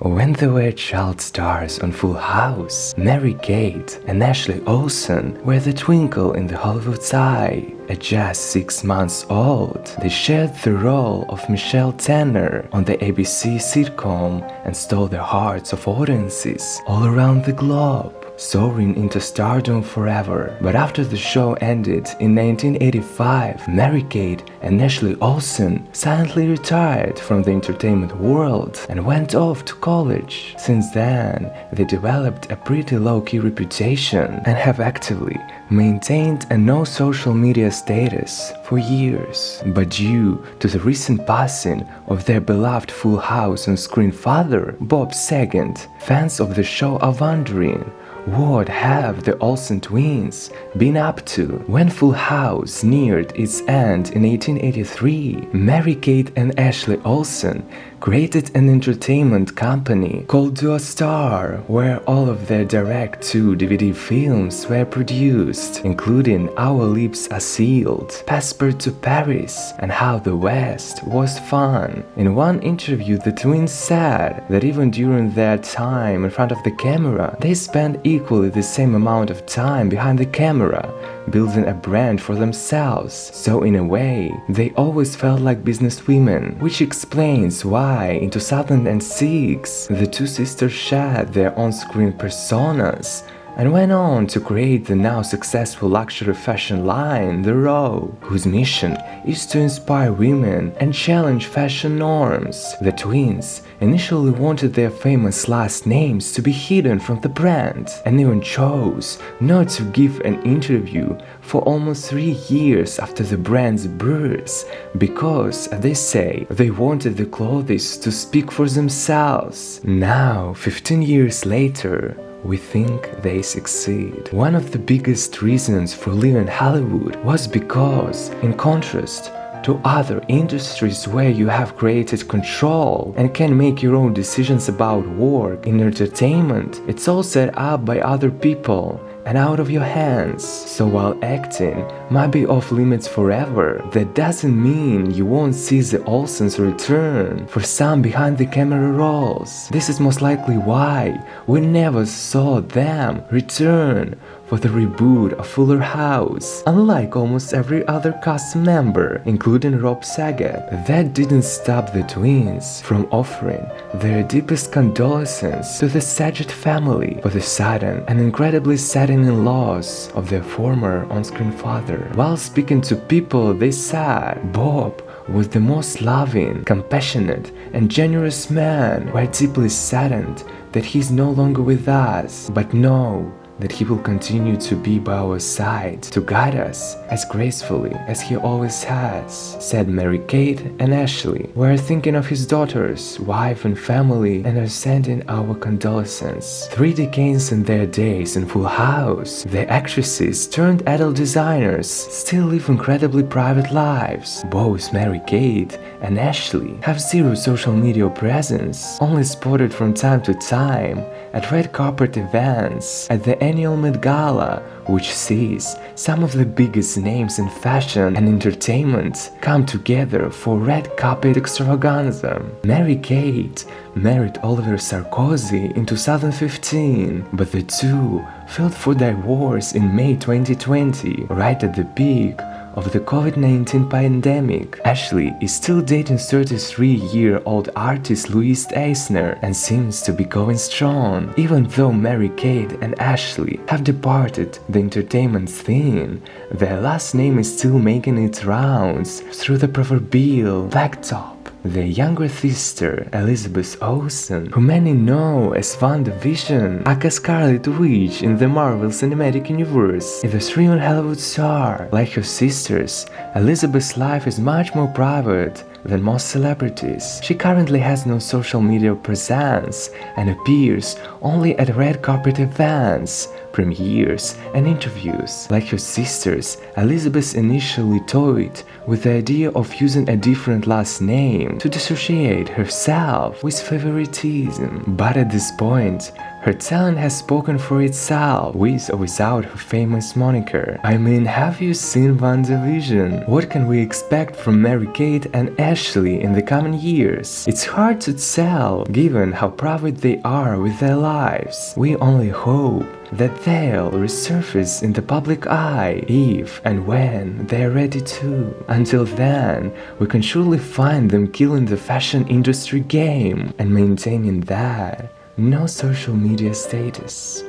When they were child stars on Full House, Mary-Kate and Ashley Olsen were the twinkle in the Hollywood's eye. At just 6 months old, they shared the role of Michelle Tanner on the ABC sitcom and stole the hearts of audiences all around the globe, soaring into stardom forever. But after the show ended in 1985, Mary-Kate and Ashley Olsen silently retired from the entertainment world and went off to college. Since then, they developed a pretty low-key reputation and have actively maintained a no social media status for years. But due to the recent passing of their beloved Full House on-screen father, Bob II, fans of the show are wondering, what have the Olsen Twins been up to? When Full House neared its end in 1883, Mary-Kate and Ashley Olsen created an entertainment company called Star, where all of their direct-to-DVD films were produced, including Our Lips Are Sealed, Passport to Paris, and How the West Was Fun. In one interview, the twins said that even during their time in front of the camera, they spent equally the same amount of time behind the camera, building a brand for themselves. So in a way, they always felt like businesswomen, which explains why in 2006 the two sisters shared their on-screen personas and went on to create the now successful luxury fashion line The Row, whose mission is to inspire women and challenge fashion norms. The twins initially wanted their famous last names to be hidden from the brand and even chose not to give an interview for almost 3 years after the brand's birth because, as they say, they wanted the clothes to speak for themselves. Now, 15 years later, we think they succeed. One of the biggest reasons for leaving Hollywood was because, in contrast to other industries where you have creative control and can make your own decisions about work, in entertainment, it's all set up by other people and out of your hands. So while acting might be off limits forever, that doesn't mean you won't see the Olsens return for some behind the camera roles. This is most likely why we never saw them return for the reboot of Fuller House, unlike almost every other cast member, including Rob Saget. That didn't stop the twins from offering their deepest condolences to the Saget family for the sudden and incredibly saddening loss of their former on-screen father. While speaking to people, they said Bob was the most loving, compassionate, and generous man. We're deeply saddened that he's no longer with us, but know that he will continue to be by our side to guide us as gracefully as he always has, said Mary-Kate and Ashley. We're thinking of his daughters, wife and family and are sending our condolences. 3 decades in their days in Full House, the actresses turned adult designers still live incredibly private lives. Both Mary-Kate and Ashley have zero social media presence, only spotted from time to time at red carpet events, at the annual Met Gala, which sees some of the biggest names in fashion and entertainment come together for red carpet extravaganza. Mary-Kate married Oliver Sarkozy in 2015, but the two filed for divorce in May 2020, right at the peak of the COVID-19 pandemic. Ashley is still dating 33-year-old artist Louise Eisner and seems to be going strong. Even though Mary-Kate and Ashley have departed the entertainment scene, their last name is still making its rounds through the proverbial blacktop. Their younger sister, Elizabeth Olsen, who many know as WandaVision, aka Scarlet Witch in the Marvel Cinematic Universe, is a streaming Hollywood star. Like her sisters, Elizabeth's life is much more private than most celebrities. She currently has no social media presence and appears only at red carpet events, premieres and interviews. Like her sisters, Elizabeth initially toyed with the idea of using a different last name to dissociate herself with favoritism. But at this point, Her talent has spoken for itself, with or without her famous moniker. I mean, have you seen WandaVision? What can we expect from Mary-Kate and Ashley in the coming years? It's hard to tell, given how private they are with their lives. We only hope that they'll resurface in the public eye if and when they're ready to. Until then, we can surely find them killing the fashion industry game and maintaining that no social media status.